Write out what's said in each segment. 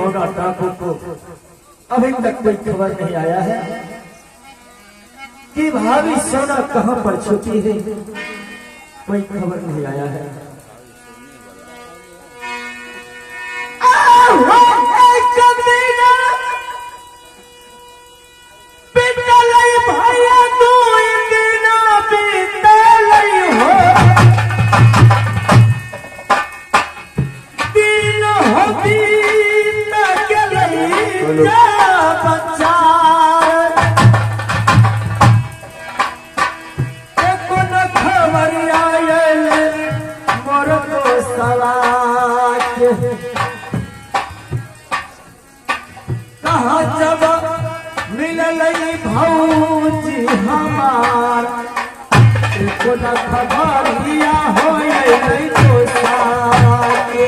सोना डाकू को अभी तक कोई खबर नहीं आया है कि भाभी सोना कहां पर छुपी है। कोई खबर नहीं आया है। कहाँ जब मिलल भौजी हमार एको न खबरिया हो तो साके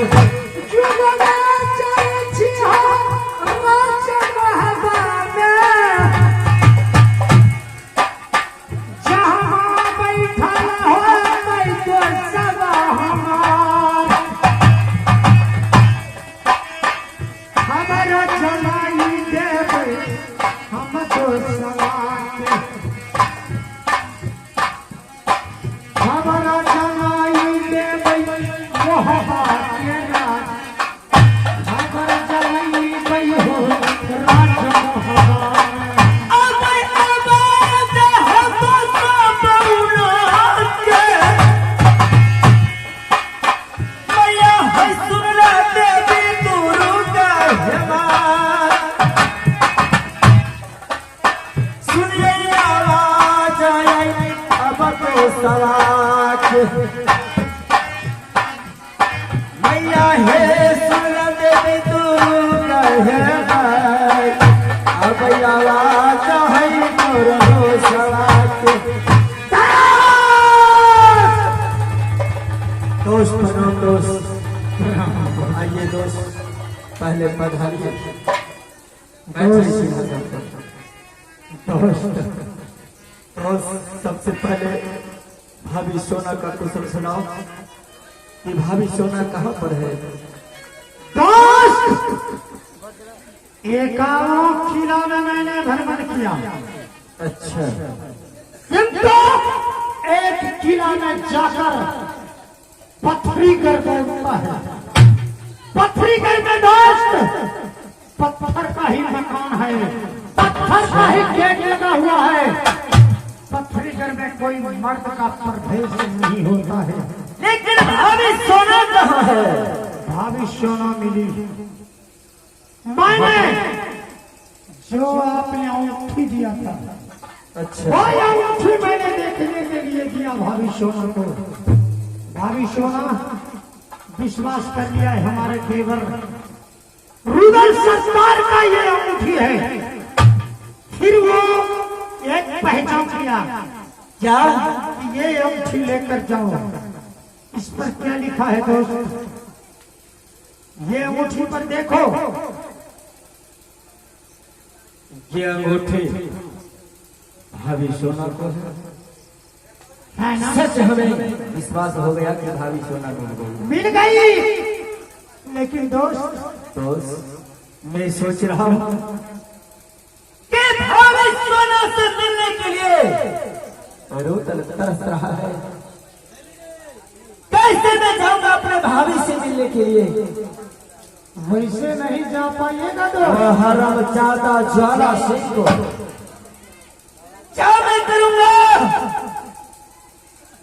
जुगना चाहे छिहा राज महबाने जहाँ बैठल हो मैं तो सब हमार हमारा जलाई देवे हम तो सवाके हमारा जलाई देवे मोहब्बत के राज हमारा जलाई देवे हो राज मोहब्बत अबे आबाद हो तो सबौना के मैया है सुनला देवी दुर्गा सुनिए आवाज आई अब तो सवाक मैया है सुन देवी दुर्गा अब आवाज है तो सवाक दोस्त बनो दोस्त आइए दोस्त पहले पधारिए दोस्त सबसे पहले भाभी सोना का कुशल सुनाओ कि भाभी सोना कहाँ पर है। दोस्त एकाओं किला में मैंने भ्रमण किया। अच्छा किंतु एक किला में जाकर पत्थरीगढ़ में उठता है। पत्थरीगढ़ में दोस्त पत्थर का ही मकान है, पत्थर का ही गेट लगा हुआ है। पत्थरीगढ़ में कोई मर्द का प्रवेश नहीं होता है। लेकिन भाभी सोना कहाँ है। भाभी सोना मिली मैंने जो आपने अंगूठी दिया था। अच्छा वो अंगूठी मैंने देखने के लिए दिया भाभी सोना को। भाभी सोना विश्वास कर लिया है हमारे देवर रुदल सरकार का ये अंगूठी है। फिर वो एक पहचान किया क्या कि ये अंगूठी लेकर जाओ। इस पर क्या लिखा है दोस्त, ये अंगूठी पर देखो। ये अंगूठी भाभी सोना को है ना? सच हमें विश्वास हो गया कि भाभी सोना मिल गई। लेकिन दोस्त मैं सोच रहा हूँ कि भाभी सोना से मिलने के लिए रोतल तरस रहा है। कैसे मैं जाऊंगा अपने भाभी से मिलने के लिए। वैसे नहीं जा पाइएगा तो हरम चाहता ज्वाला सिंह को क्या मैं करूंगा।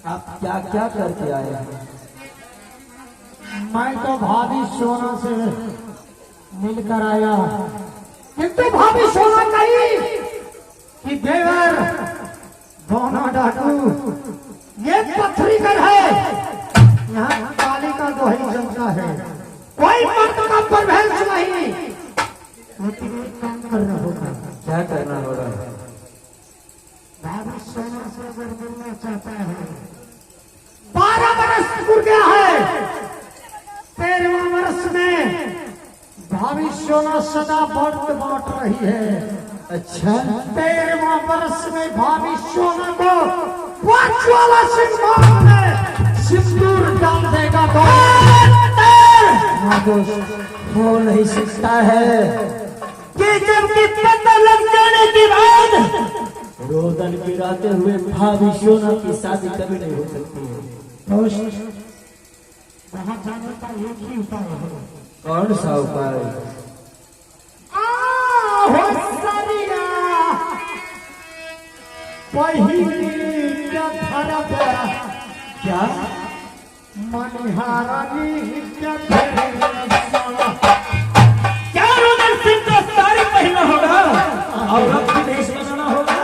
आप क्या क्या करके आए हैं। मैं तो भाभी सोना से मिलकर आया, किंतु भाभी सोना कही कि देवर दोना डाकू ये पत्थरीगढ़ है, यहाँ काली का दोही चलता है, कोई मर्द का प्रवेश नहीं। काम करना होगा। क्या करना होगा। भाभी सोना से अगर मिलना चाहता है 12 बरस पूर गया है, 13वां वर्ष में भाभी सोना सदा व्रत बांट रही है। अच्छा 13वां वर्ष में भाभी सोना को 5 वाला सिंह में सिंदूर डाल देगा। तो हाँ दोस्त, हो नहीं सकता है कि जबकि पता लग जाने के बाद रोदन गिराते हुए भाभी सोना की शादी कभी नहीं हो सकती है। दोस्त, वहाँ जाने का एक ही उपाय है। कौन सा उपाय? होसरिया पहिली क्या फरक क्या? मनिहारानी क्या क्या रोदन सिंह का साड़ी पहनना होगा और अपनी देश बनाना होगा?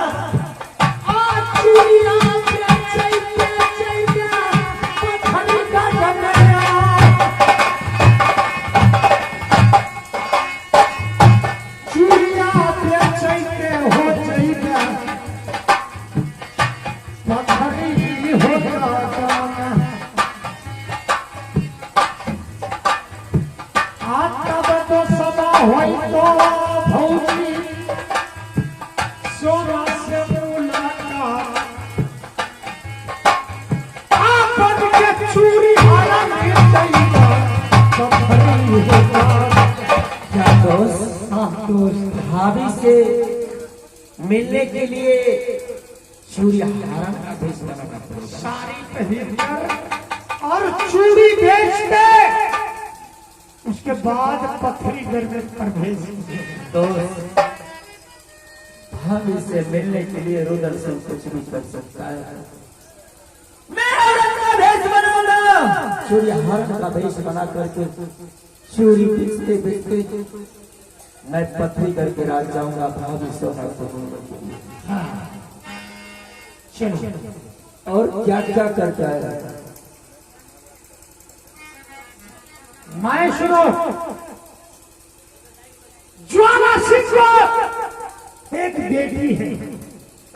भाभी से मिलने के लिए चूड़ी हारा का भेष बनाना पड़ेगा। साड़ी पहनकर और चूड़ी बेच के उसके बाद पथरी गर्मे पर भेज। तो भाभी से मिलने के लिए रुदन सिंह कुछ भी कर सकता है। मैं औरत का भेष बनाऊंगा, चूड़ी हारा का भेष बना करके चूड़ी बेचते बेचते मैं पथरी करके रात जाऊंगा भाभी सोना को मिलने के लिए। चलो, और क्या क्या करता है? मैं सुनो, ज्वाला सिंह को एक बेटी है।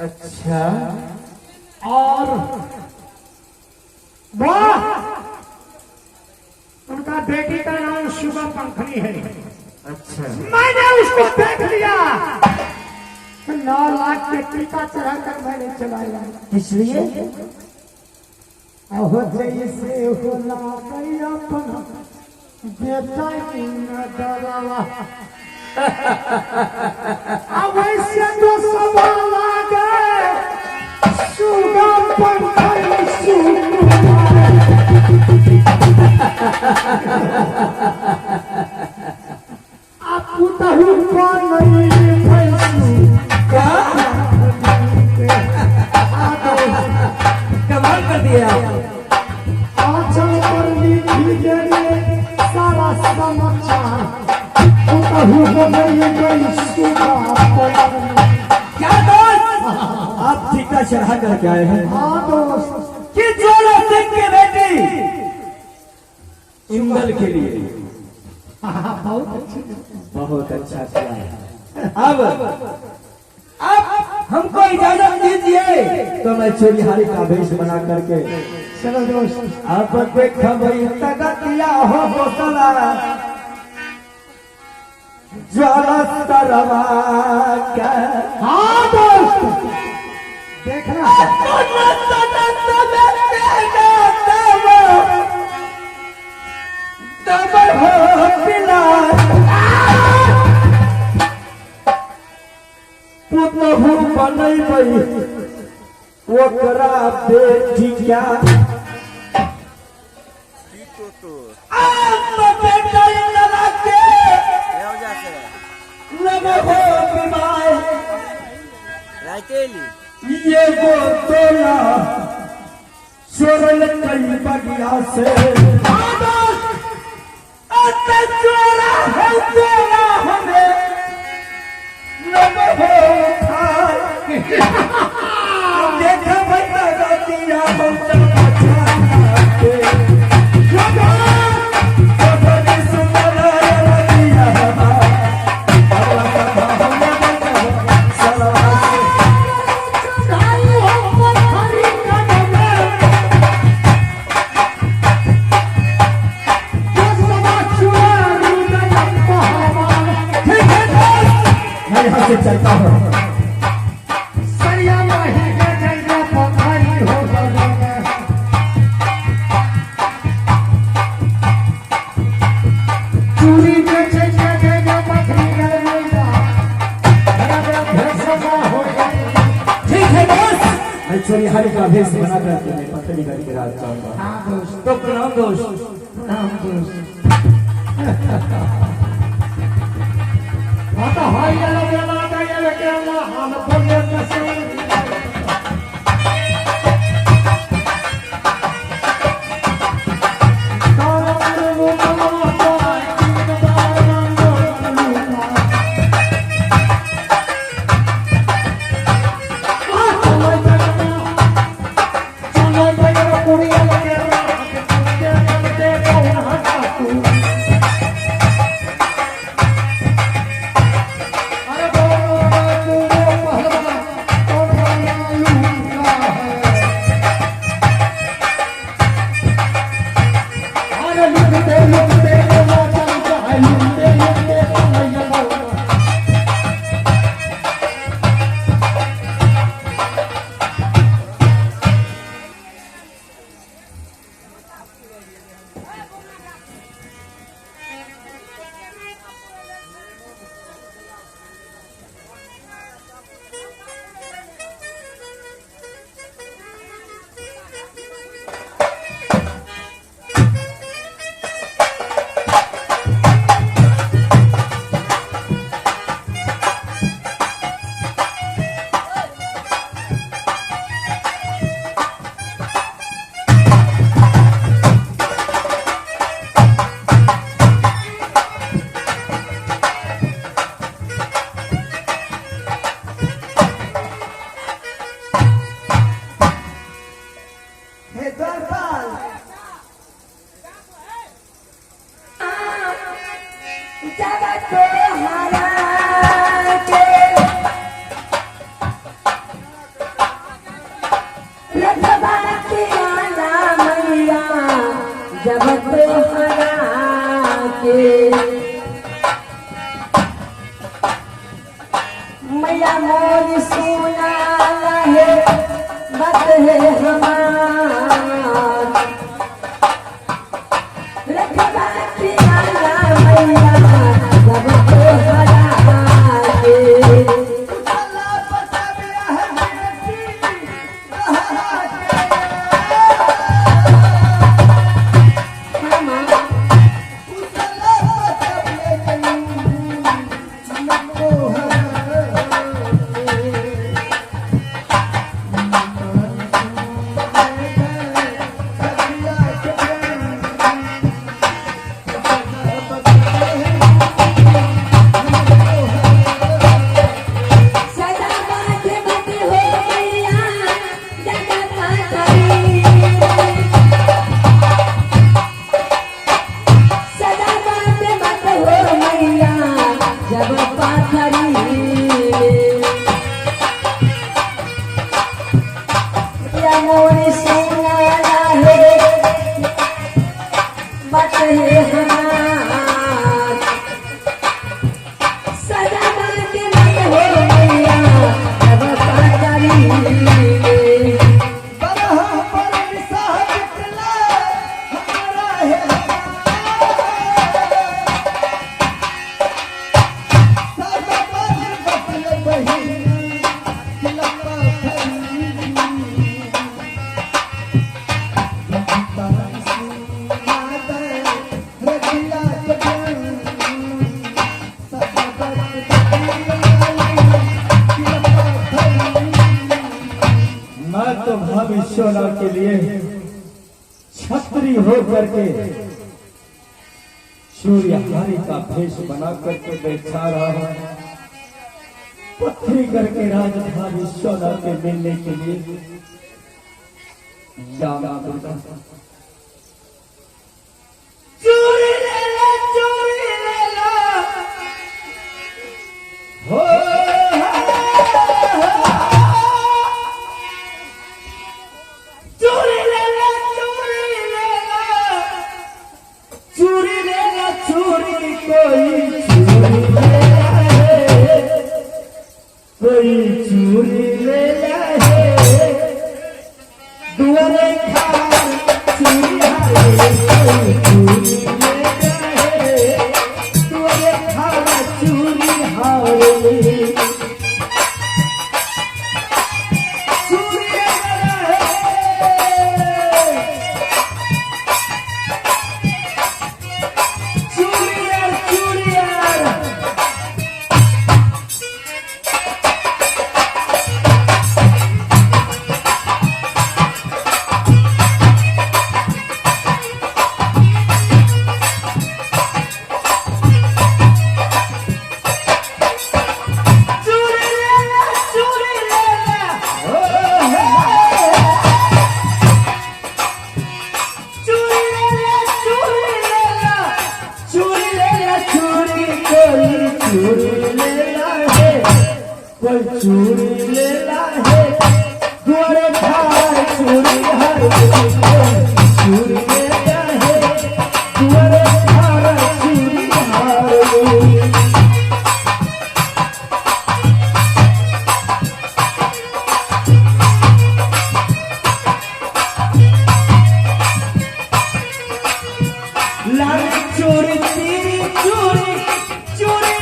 अच्छा, और वाह, उनका बेटी का नाम शुभा पंखनी है। अच्छा, मैंने उसको देख लिया, 9 लाख के टीका चढ़ाकर मैंने चलाया। इसलिए हो जैसे होला कई अपना बेटा की न डरावा। अब ऐसे तो सवाल आ गए, सुगम पंखनी कमाल कर दिया। आंचल पर लिखी गई सारा समाचार, क्या दोस्त, आप टीका चढ़ा करके आए हैं? हाँ दोस्त, कि ज्वाला सिंह की बेटी इंदल के लिए बहुत अच्छी। बहुत अच्छा चला है। अब हमको इजाजत दीजिए तो मैं चोरीहारी का भेष बना करके चलो दोस्त, आप देखा भाई तगतिया हो बोतला ज्वाला तरवा का। हाँ दोस्त, देखना पुतहु बनैबै ओकरा बेटी क्या बेटा लगा के लगो बीमार ये वो तोला सोरल कई बगिया से चोरा है तेरा हमें लगो देखा बता दिया हम चलता हूँ। सरिया माही के जैसा पथरी हो गया। सूर्यहरि का भेष बना करके मैं पत्नी करके राज जाऊंगा। हाँ दोस्त, तो प्रणाम दोस्त। प्रणाम दोस्त। आता हाय याला याला आता याला केला हम बोले कैसे जब हरा के मैया मोर सोना है बत है हमार रखबा के आला मैया जब हरा के भविष्योना के लिए छत्री हो करके सूर्यहरि का भेष बना करके बैठा रहा हूं, पथरी करके राजधा विश्वनाथ के मिलने के लिए जाना पड़ता। चोरी ले ला हो कोई चूरी ले लाए दुआरे खार चूरी हारे कोई चूरी ले लाए दुआरे खार चूरी हारे चूरी ले कोई चूड़ी लेला है दुआरे खाए चूड़ी हर चूड़ी लेला है दुआरे खाए चूड़ी हर लाल चूड़ी तेरी चूड़ी चूड़ी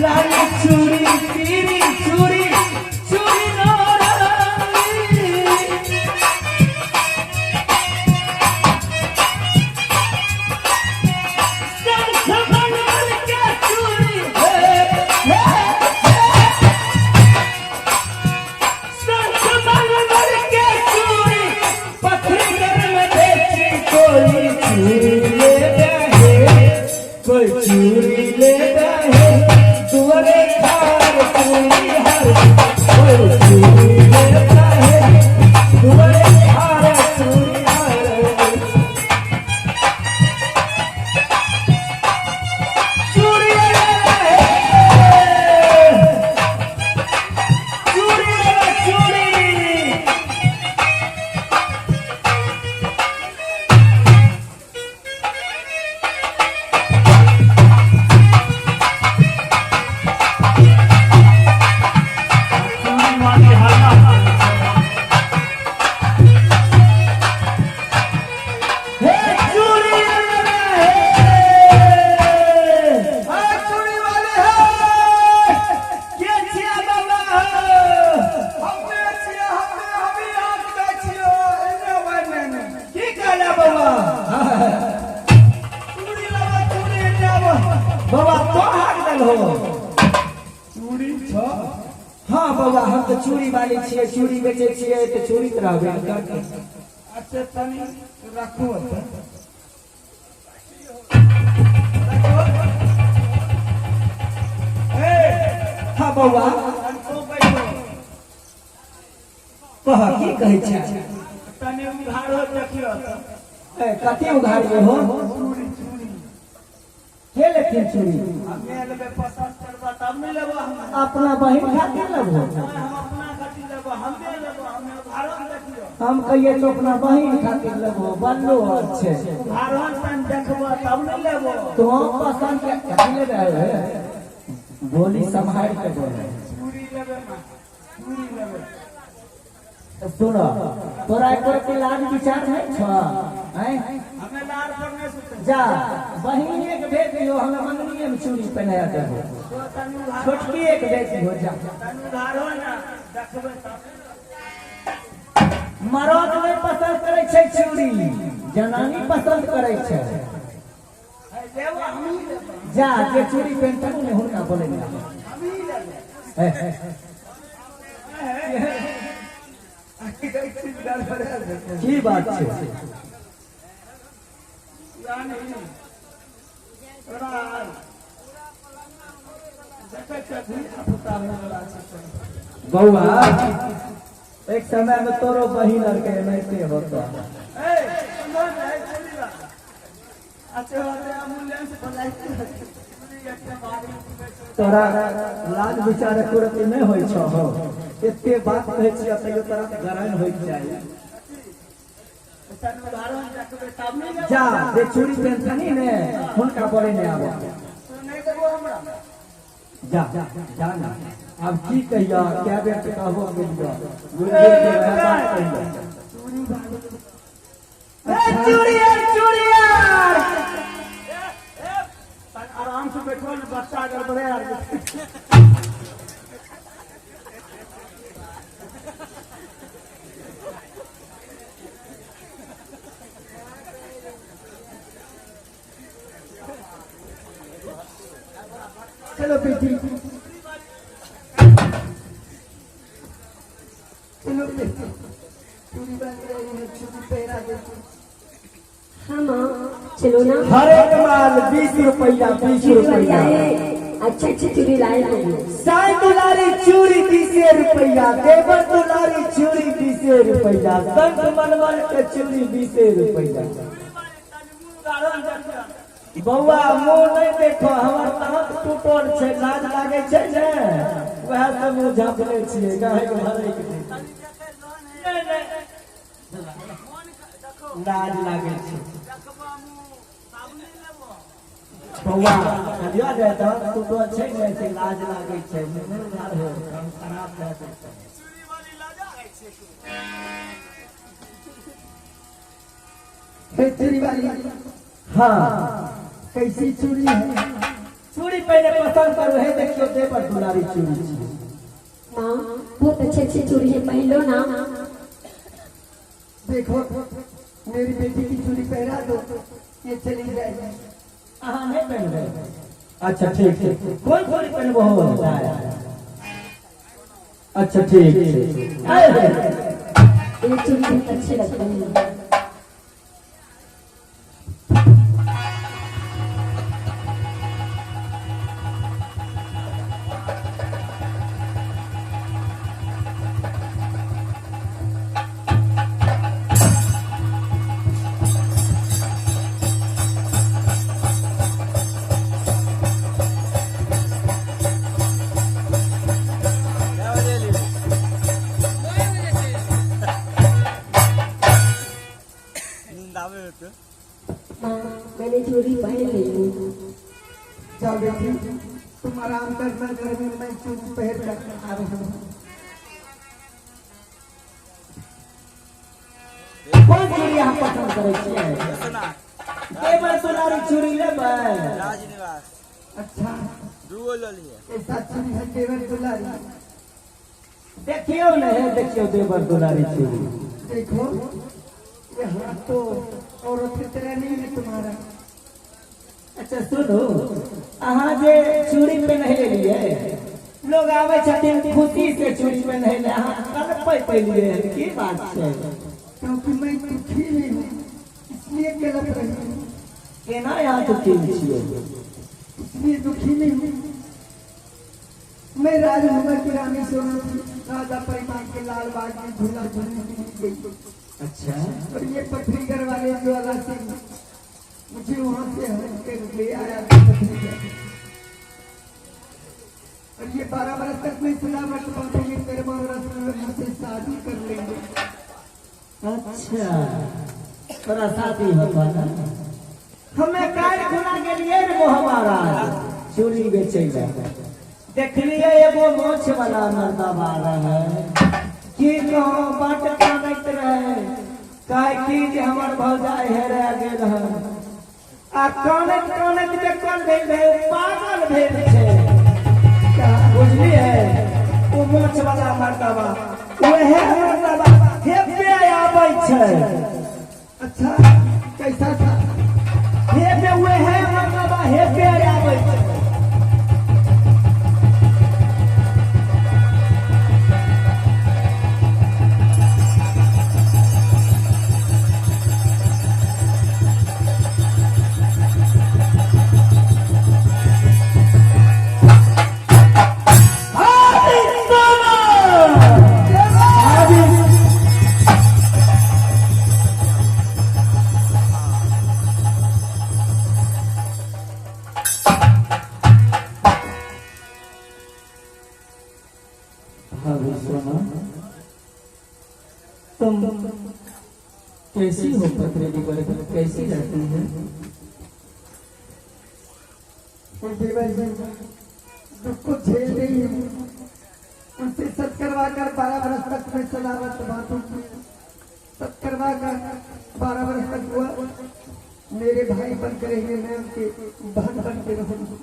लाल चूड़ी तेरी चूड़ी चूड़ी कोई चूड़ी लेता है दुआरे खार चूड़ी हर कोई चूड़ी लेता है दुआरे खार चूड़ी हर चूड़ी लेता है चूड़ी चूड़ी बाबा तो हाथ दल हो चूड़ी छ हाँ बाबा हम तो चूड़ी वाली छिए चूड़ी बेचे छिए तो चूड़ी तरह करके अच्छा तनी रखो हाँ बाबा कह की कहै छै तनी उधार हो देखियो कते उधार हो के लेथिन चूड़ी हमे लेबे पसंद करबा तब नहीं लेबो अपना बहिन खातिर लेबो हम अपना खातिर लेबो हमे लेबो हमे उधारण देखियो हम कहिए तो अपना बहिन खातिर लेबो बल्लो अच्छे उधारण तन देखबो तब नहीं लेबो तो हम पसंद के ले रहे बोली संभाल के बोले चूड़ी लेबे मां चूड़ी लेबे सुनो तोरा के लाज विचार है हैं हमें लार पर नहीं सुते जा बहिन एक भेज दियो हमें मंगनी में चूड़ी पहनाया देबो छोटकी एक भेज दियो जा तनु उधारो ना देखबे तब मरद नहीं पसंद करे छै चूड़ी जनानी पसंद करे छै देबो हम जा जे चूड़ी पहनता ने हुनका बोले हम ही लेबे की बात छै बउआ एक समय में तोरो बहिन और के नहीं होता तोरा लाज विचार तुरंत नहीं होइ छ हो एते बात कहै छी तैयो तोरा गरान होइ जाय जा जे चूड़ी पेंथनी ने हुनका बोले ने आबो नहीं देबो हमरा जा जा जा ना अब की कहिया क्या बेर के कहबो गेलियो गुरु के बात कहियो चूड़ी चूड़ी आराम से बैठो ना बच्चा अगर बड़े यार चलो बेटी चलो बेटी चूड़ी बन रही है चूड़ी पहना दे हाँ माँ चलो ना हर एक माल 20 रुपया 20 रुपया अच्छी अच्छी चूड़ी लाए हैं साई दुलारी चूड़ी 20 रुपया देवर दुलारी चूड़ी 20 रुपया संत मनमल के चूड़ी 20 रुपया बउआ मुंह नहीं देखो, हमर तहत टूटल छै, लाज लागे छै ने, वह सब मुंह झाँपले छियै काहे के भरे के लाज लागे छै। बउआ कहिया दे तहत टूटल छै ने से लाज लागे छै, नहीं लाज हो हम खराब भए जेतै। हे चूड़ी वाली, हाँ कैसी चूड़ी है? चूड़ी पहले पसंद करो है, देखियो दे पर दुलारी चूड़ी छी। माँ बहुत अच्छी अच्छी चूड़ी है, पहन लो ना। देखो मेरी बेटी की चूड़ी पहना दो, ये चली जाएगी। हाँ नहीं पहन रहे। अच्छा ठीक है, कोई चूड़ी पहनबो हो? अच्छा ठीक है, ये चूड़ी बहुत अच्छी लगती है। माँ मैंने चूड़ी पहन ली हूँ। जाओ बेटी, तुम आराम करना, घर में मैं चूड़ी पहन कर आ रहा हूँ। कौन चूड़ी यहाँ पसंद करे छियै? देवर दुलारी चूड़ी लेबै? राजनिवास अच्छा दूगो ले लिए। ऐसा चूड़ी है देवर दुलारी। देखियो नहीं, देखियो देवर दुलारी चूड़ी। देखो ये हाथ तो औरत की तरह नहीं है तुम्हारा। अच्छा सुनो, अहाँ जे चूड़ी पहने लिए, लोग आवे छथिन खुशी से चूड़ी पहने ले, अहाँ कल पहलिए की बात छै? क्योंकि मैं दुखी नहीं हूँ, इसलिए गलत रही हूँ। केना यहाँ तो ठीक छियै? इसलिए दुखी नहीं हूँ। मैं राजभवन की रानी सोना थी, राजा परिवार के लाल बाग में झूला झूलने के लिए गई। अच्छा और ये पटरीगर वाले ज्वाला सिंह मुझे वहां से हट कर ले आया था पटरीगर। और ये 12 वर्ष तक मैं सलामत बांधूंगी, 13वां वर्ष में मुझसे शादी कर लेंगे। अच्छा तोरा शादी होता ना? हमें काल खुना के लिए वो हमारा चूड़ी बेचे गए, देखलिए एगो मोछ वाला मर्दा बारा है कि कहो बाट कानैत रहे, कहे कि जे हमर भौजाई हेरा गेल है, आ कानैत कानैत जे कोन भेल है पागल भेल छै, बुझलिए? ओ मोछ वाला मर्दबा वहे मर्दबा हेबे आबै छै। अच्छा कैसा था? हेबे वहे मर्दबा हेबे आबै छै। तुम कैसी हो पत्रेली वाले, कैसी रहती है? दुख को झेल रही हूँ, उनसे सत करवा कर 12 वर्ष तक मैं सलामत बांधूंगी। सत करवा कर 12 वर्ष तक हुआ मेरे भाई बन कर रहेंगे, मैं उनके बहन बन के रहूंगी।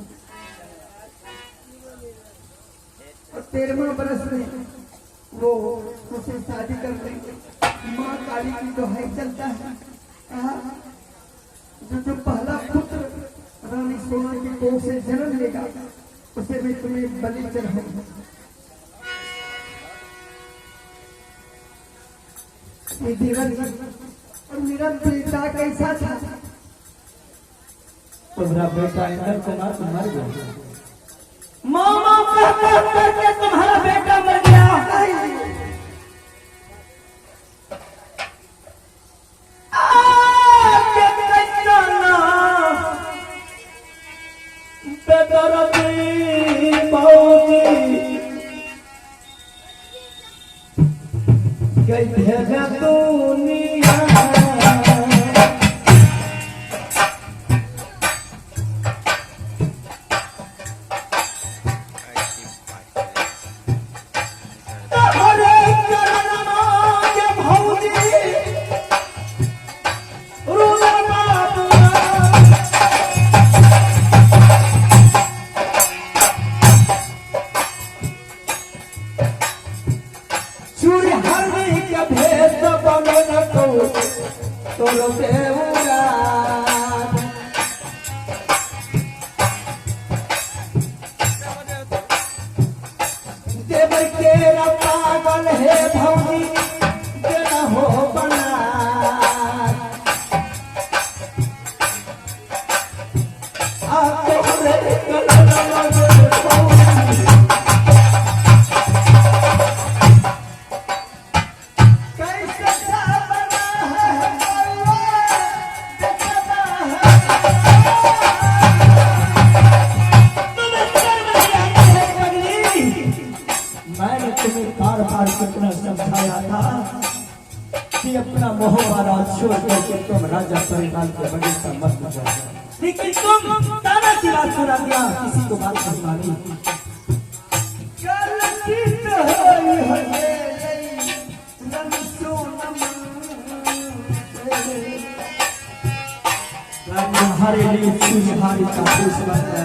और 13वां वर्ष में वो मुझसे शादी कर लेंगे। माँ काली की दोहाई चलता है, कहा जो पहला पुत्र रानी सोना की कोख से जन्म लेगा उसे मैं तुम्हें बलि चढ़ाऊंगा। ये देवर और मेरा बेटा कैसा था? तुम्हारा बेटा इंदर कुमार मर गया। मामा करके तुम्हारा बेटा मर गया। आके रे कलर लगे भौजी कैसे बना है देखना मैंने तुम्हें बार बार कितना समझाया था कि अपना मोह वाला छोड़ करके तुम राजा परिवार के बड़े सा मत जाओ, लेकिन तुम ताना की बात सुना दिया, किसी को बात नहीं मानी। हमारे लिए सूर्यहारी का देश बन गया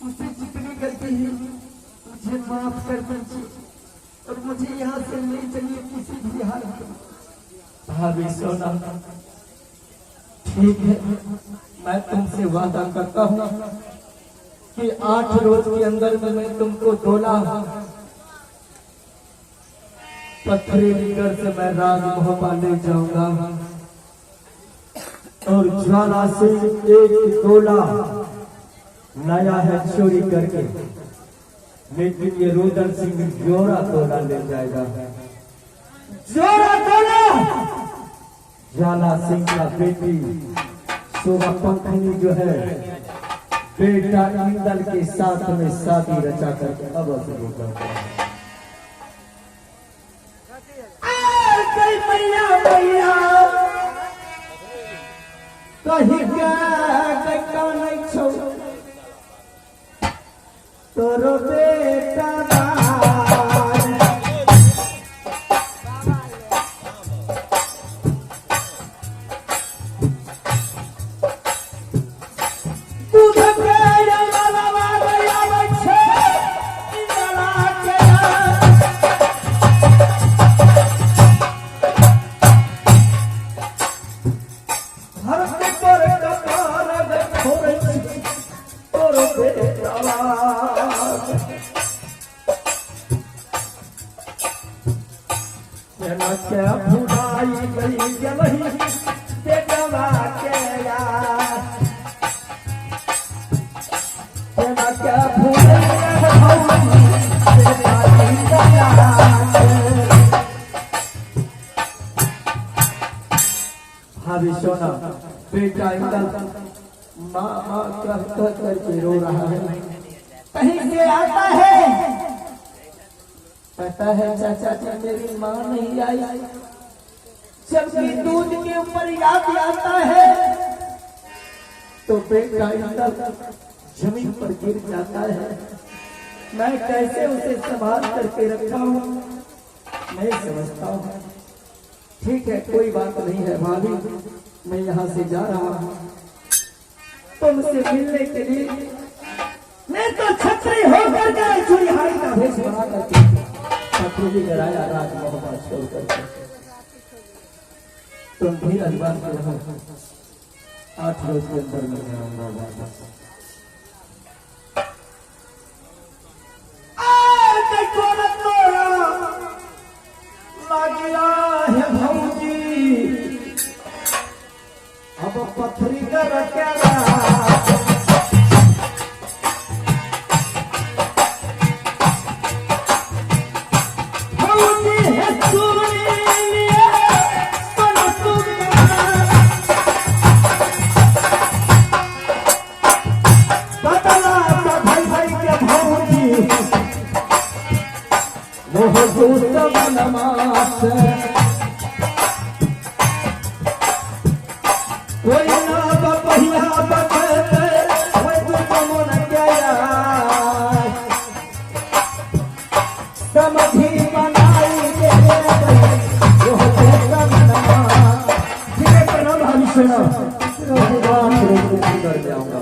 मुझसे जितनी गलती है मुझे माफ कर दीजिए और मुझे यहाँ से नहीं चाहिए किसी भी हालत में। भाभी सोना ठीक है, मैं तुमसे वादा करता हूँ कि 8 रोज के अंदर में मैं तुमको डोला पथरीली घर से मैं राजमहल ले जाऊंगा और ज्वाला से एक डोला नया है चोरी करके, लेकिन ये रुदन सिंह जोड़ा डोला ले जाएगा। जोड़ा डोला ज्वाला सिंह का बेटी शोभा पंखनी जो है बेटा इंदल के साथ में शादी रचा करके अवश्य होगा। मैया मैया कहीं क्या नहीं छो तोरो बेटा क्या भुलाई गई गई बेटवा के यार क्या भाभी सोना बेटा इंदल माँ माँ कह करके रो रहा है, कहीं से आता है, कहता है चाचा मेरी माँ नहीं आई, जबकि दूध के ऊपर याद आता है तो बेटा इंदल जमीन पर गिर जाता है। मैं कैसे उसे संभाल करके रखा हूँ मैं समझता हूँ। ठीक है कोई बात नहीं है भाभी, मैं यहाँ से जा रहा हूँ तुमसे मिलने के लिए। मैं तो छत्री होकर गए चूड़ीहारी का भेष बना करके छत्री कराया राजमहल छोड़ करके। तुम भी अजमान के रहो, 8 रोज के अंदर में आऊंगा वापस। अब पथरी कर क्या दोस्त बनमास कोई ना बपहिया बकते कोई तू मन गया समझी बनाई के वो दोस्त बनमास ठीक है प्रणाम हरिशना कर जाऊंगा।